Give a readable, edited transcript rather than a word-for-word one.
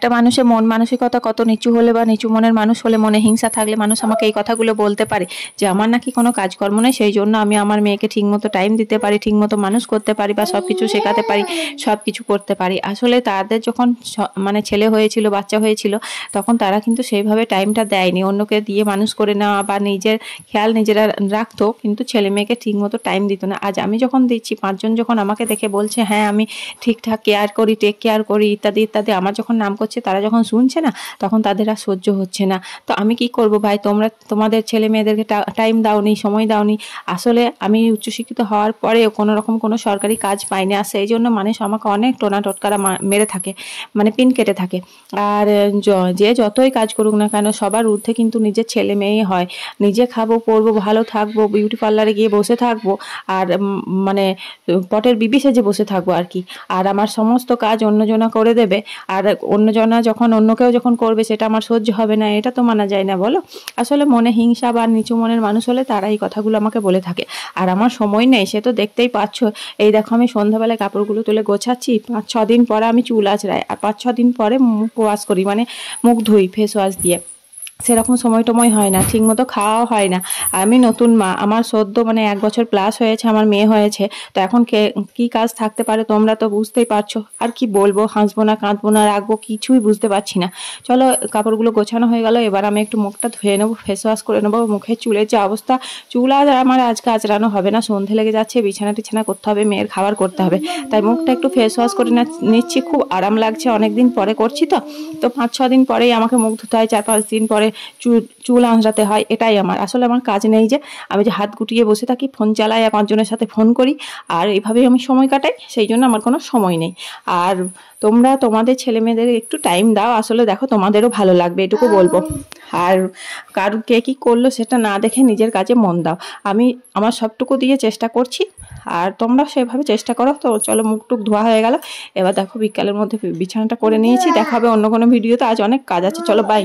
একটা মানুষের মন মানসিকতা কত নিচু হলে বা নিচু মনের মানুষ হলে, মনে হিংসা থাকলে মানুষ আমাকে এই কথাগুলো বলতে পারে যে আমার নাকি কোনো কাজকর্ম নেই, সেই জন্য আমি আমার মেয়েকে ঠিকমতো টাইম দিতে পারি, ঠিকমতো মানুষ করতে পারি বা সব কিছু শেখাতে পারি, সব কিছু করতে পারি। আসলে তাদের যখন মানে ছেলে হয়েছিল, বাচ্চা হয়েছিল, তখন তারা কিন্তু সেইভাবে টাইমটা দেয়নি। অন্যকে দিয়ে মানুষ করে নেওয়া বা নিজের খেয়াল নিজেরা রাখতো, কিন্তু ছেলে মেয়েকে ঠিকমতো টাইম দিত না। আজ আমি যখন দিচ্ছি, 5 জন যখন আমাকে দেখে বলছে হ্যাঁ আমি ঠিকঠাক কেয়ার করি, টেক কেয়ার করি ইত্যাদি ইত্যাদি, আমার যখন নাম করছে, তারা যখন শুনছে না, তখন তাদের আর সহ্য হচ্ছে না। তো আমি কি করব ভাই, তোমরা তোমাদের ছেলে মেয়েদেরকে টাইম দাওনি, সময় দাওনি। আসলে আমি উচ্চশিক্ষিত হওয়ার পরেও কোনো রকম কোনো সরকারি কাজ পাইনি, আর সেই জন্য মানুষ আমাকে অনেক টোনা টটকারা মেরে থাকে, মানে পিন কেটে থাকে। আর যে যতই কাজ করুক না কেন, সবার ঊর্ধ্বে কিন্তু নিজের ছেলে মেয়েই হয়। নিজে খাবো, পরবো, ভালো থাকবো, বিউটি পার্লারে গিয়ে বসে থাকবো, আর মানে পটের বিবি সেজে বসে থাকবো আর কি। আর আমার সমস্ত কাজ অন্যজনা করে দেবে, আর অন্যজনা যখন অন্য কেউ যখন করবে সেটা আমার সহ্য হবে না, এটা তো মানা যায় না বলো। আসলে মনে হিংসা বা নিচু মনের মানুষ হলে তারা এই কথাগুলো আমাকে বলে থাকে। আর আমার সময় নেই, সে তো দেখতেই পাচ্ছ। এই দেখো আমি সন্ধ্যাবেলায় কাপড়গুলো তুলে গোছাচ্ছি, 5-6 দিন পরে আমি চুল আঁচড়াই, আর 5-6 দিন পরে মুখ ওয়াশ করি, মানে মুখ ধুই ফেস ওয়াশ দিয়ে। সেরকম সময় টময় হয় না, ঠিক মতো খাওয়াও হয় না। আমি নতুন মা, আমার সদ্য মানে 1 বছর প্লাস হয়েছে, আমার মেয়ে হয়েছে। তো এখন কি কাজ থাকতে পারে তোমরা তো বুঝতেই পারছো। আর কি বলবো, হাসবো না, কাঁদবো না, রাখবো, কিছুই বুঝতে পারছি না। চলো, কাপড়গুলো গোছানো হয়ে গেল, এবার আমি একটু মুখটা ধুয়ে নেবো, ফেস ওয়াশ করে নেবো। মুখের চুলের যে অবস্থা, চুল আর আমার আজকে আঁচড়ানো হবে না, সন্ধে লেগে যাচ্ছে, বিছানা টিছানা করতে হবে, মেয়ের খাবার করতে হবে, তাই মুখটা একটু ফেস ওয়াশ করে নিচ্ছি। খুব আরাম লাগছে, অনেকদিন পরে করছি তো। তো 5-6 দিন পরেই আমাকে মুখ ধুতে হয়, 4-5 দিন পরে চুল আঁচড়াতে হয়। এটাই আমার আসলে, আমার কাজ নেই যে আমি যে হাত গুটিয়ে বসে থাকি, ফোন চালাই, আর 5 জনের সাথে ফোন করি, আর এইভাবেই আমি সময় কাটাই, সেই জন্য আমার কোনো সময় নেই। আর তোমরা তোমাদের ছেলে মেয়েদের একটু টাইম দাও, আসলে দেখো তোমাদেরও ভালো লাগবে, এটুকু বলবো। আর কার কে কী করলো সেটা না দেখে নিজের কাজে মন দাও। আমি আমার সবটুকু দিয়ে চেষ্টা করছি, আর তোমরা সেভাবে চেষ্টা করো। তো চলো, মুখ টুক ধোয়া হয়ে গেল, এবার দেখো বিকালের মধ্যে বিছানাটা করে নিয়েছি। দেখা হবে অন্য কোনো ভিডিওতে, আজ অনেক কাজ আছে, চলো বাই।